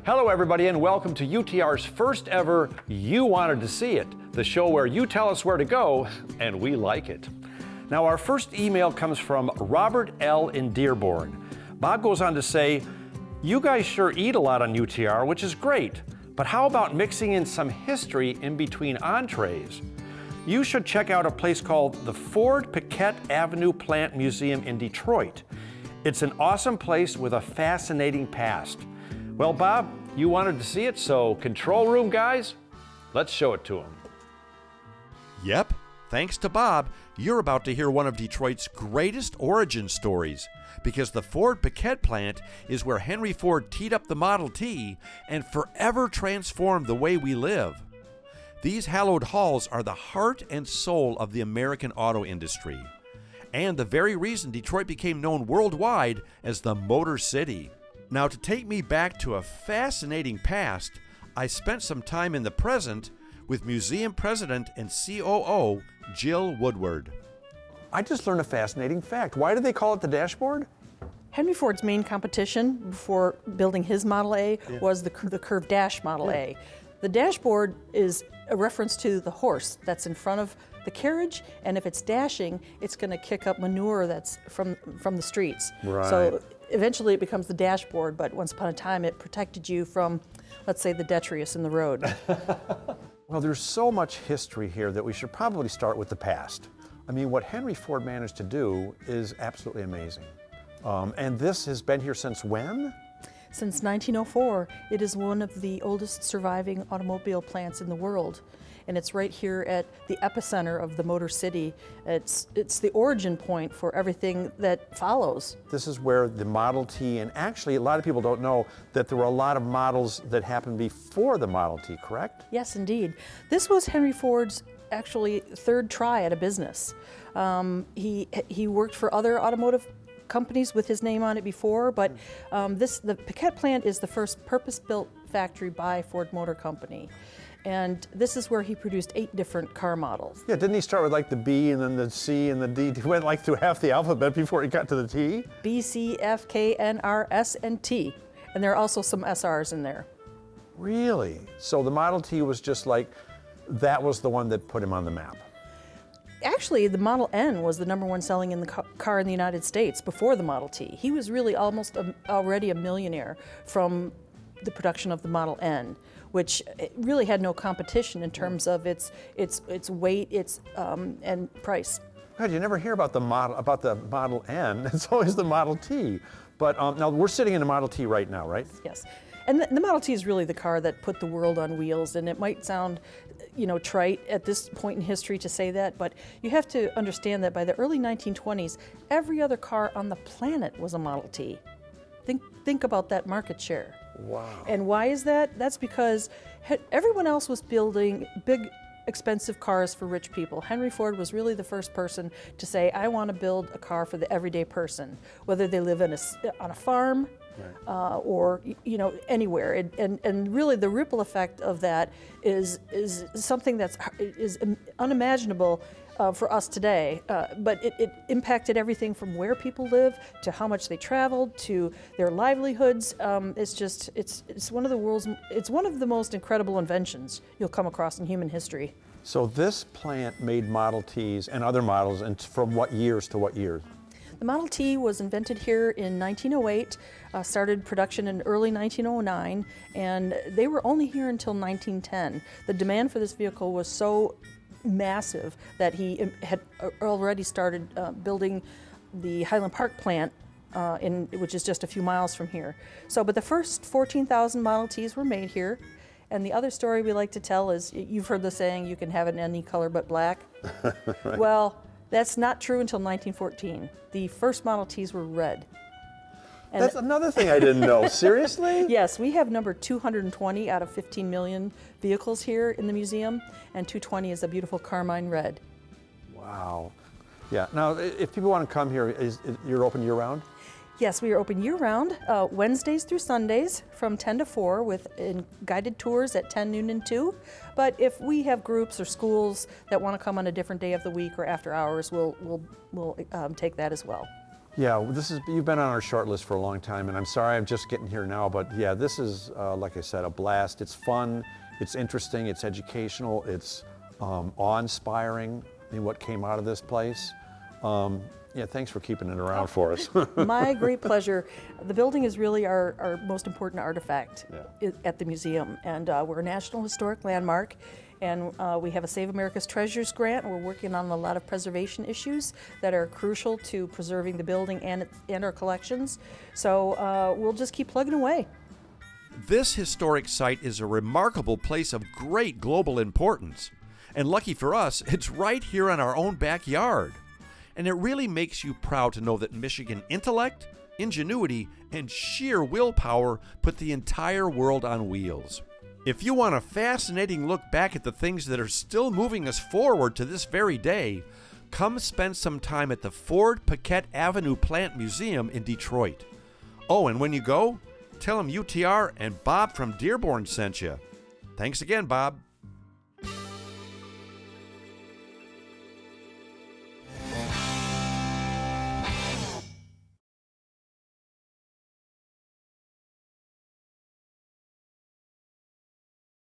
Hello everybody and welcome to UTR's first ever You Wanted to See It, the show where you tell us where to go and we like it. Now our first email comes from Robert L. in Dearborn. Bob goes on to say, you guys sure eat a lot on UTR, which is great, but how about mixing in some history in between entrees? You should check out a place called the Ford Piquette Plant Museum in Detroit. It's an awesome place with a fascinating past. Well, Bob, you wanted to see it, so control room guys, let's show it to them. Yep, thanks to Bob, you're about to hear one of Detroit's greatest origin stories, because the Ford Piquette Plant is where Henry Ford teed up the Model T and forever transformed the way we live. These hallowed halls are the heart and soul of the American auto industry, and the very reason Detroit became known worldwide as the Motor City. Now, to take me back to a fascinating past, I spent some time in the present with museum president and COO Jill Woodward. I just learned a fascinating fact. Why do they call it the dashboard? Henry Ford's main competition before building his Model A was the curved dash Model A. The dashboard is a reference to the horse that's in front of the carriage, and if it's dashing, it's going to kick up manure that's from the streets. Right. So eventually it becomes the dashboard, but once upon a time it protected you from, let's say, the detritus in the road. Well, there's so much history here that we should probably start with the past. I mean, what Henry Ford managed to do is absolutely amazing. And this has been here since when? Since 1904, it is one of the oldest surviving automobile plants in the world. And it's right here at the epicenter of the Motor City. It's the origin point for everything that follows. This is where the Model T, and actually a lot of people don't know that there were a lot of models that happened before the Model T, correct? Yes, indeed. This was Henry Ford's actually third try at a business. He worked for other automotive companies with his name on it before, but the Piquette Plant is the first purpose-built factory by Ford Motor Company. And this is where he produced 8 different car models. Yeah, didn't he start with like the B and then the C and the D? He went like through half the alphabet before he got to the T? B, C, F, K, N, R, S, and T. And there are also some SRs in there. Really? So the Model T was just like, that was the one that put him on the map. Actually, the Model N was the #1 selling in the car in the United States before the Model T. He was really almost already a millionaire from the production of the Model N, which really had no competition in terms of its weight, and price. God, you never hear about the Model N. It's always the Model T. But now we're sitting in a Model T right now, right? Yes, and the Model T is really the car that put the world on wheels. And it might sound, trite at this point in history to say that, but you have to understand that by the early 1920s, every other car on the planet was a Model T. Think about that market share. Wow. And why is that? That's because everyone else was building big, expensive cars for rich people. Henry Ford was really the first person to say, I want to build a car for the everyday person, whether they live on a farm, right, or anywhere. And really the ripple effect of that is something that's unimaginable for us today, but it impacted everything from where people live to how much they traveled to their livelihoods. It's one of the most incredible inventions you'll come across in human history. So this plant made Model Ts and other models, and from what years to what years? The Model T was invented here in 1908, started production in early 1909, and they were only here until 1910. The demand for this vehicle was so massive that he had already started building the Highland Park plant, which is just a few miles from here. But the first 14,000 Model Ts were made here. And the other story we like to tell is, you've heard the saying, you can have it in any color but black. Right. Well, that's not true until 1914. The first Model Ts were red. And that's another thing I didn't know. Seriously? Yes, we have number 220 out of 15 million vehicles here in the museum, and 220 is a beautiful carmine red. Wow. Yeah. Now, if people want to come here, you're open year-round? Yes, we are open year-round, Wednesdays through Sundays from 10 to 4 with guided tours at 10, noon, and 2. But if we have groups or schools that want to come on a different day of the week or after hours, we'll take that as well. Yeah, you've been on our short list for a long time, and I'm sorry I'm just getting here now, but yeah, this is, like I said, a blast. It's fun, it's interesting, it's educational, it's awe-inspiring in what came out of this place. Yeah, thanks for keeping it around for us. My great pleasure. The building is really our most important artifact Yeah. at the museum, and we're a National Historic Landmark, and we have a Save America's Treasures grant. We're working on a lot of preservation issues that are crucial to preserving the building and our collections. So we'll just keep plugging away. This historic site is a remarkable place of great global importance. And lucky for us, it's right here in our own backyard. And it really makes you proud to know that Michigan intellect, ingenuity, and sheer willpower put the entire world on wheels. If you want a fascinating look back at the things that are still moving us forward to this very day, come spend some time at the Ford Piquette Avenue Plant Museum in Detroit. Oh, and when you go, tell them UTR and Bob from Dearborn sent you. Thanks again, Bob.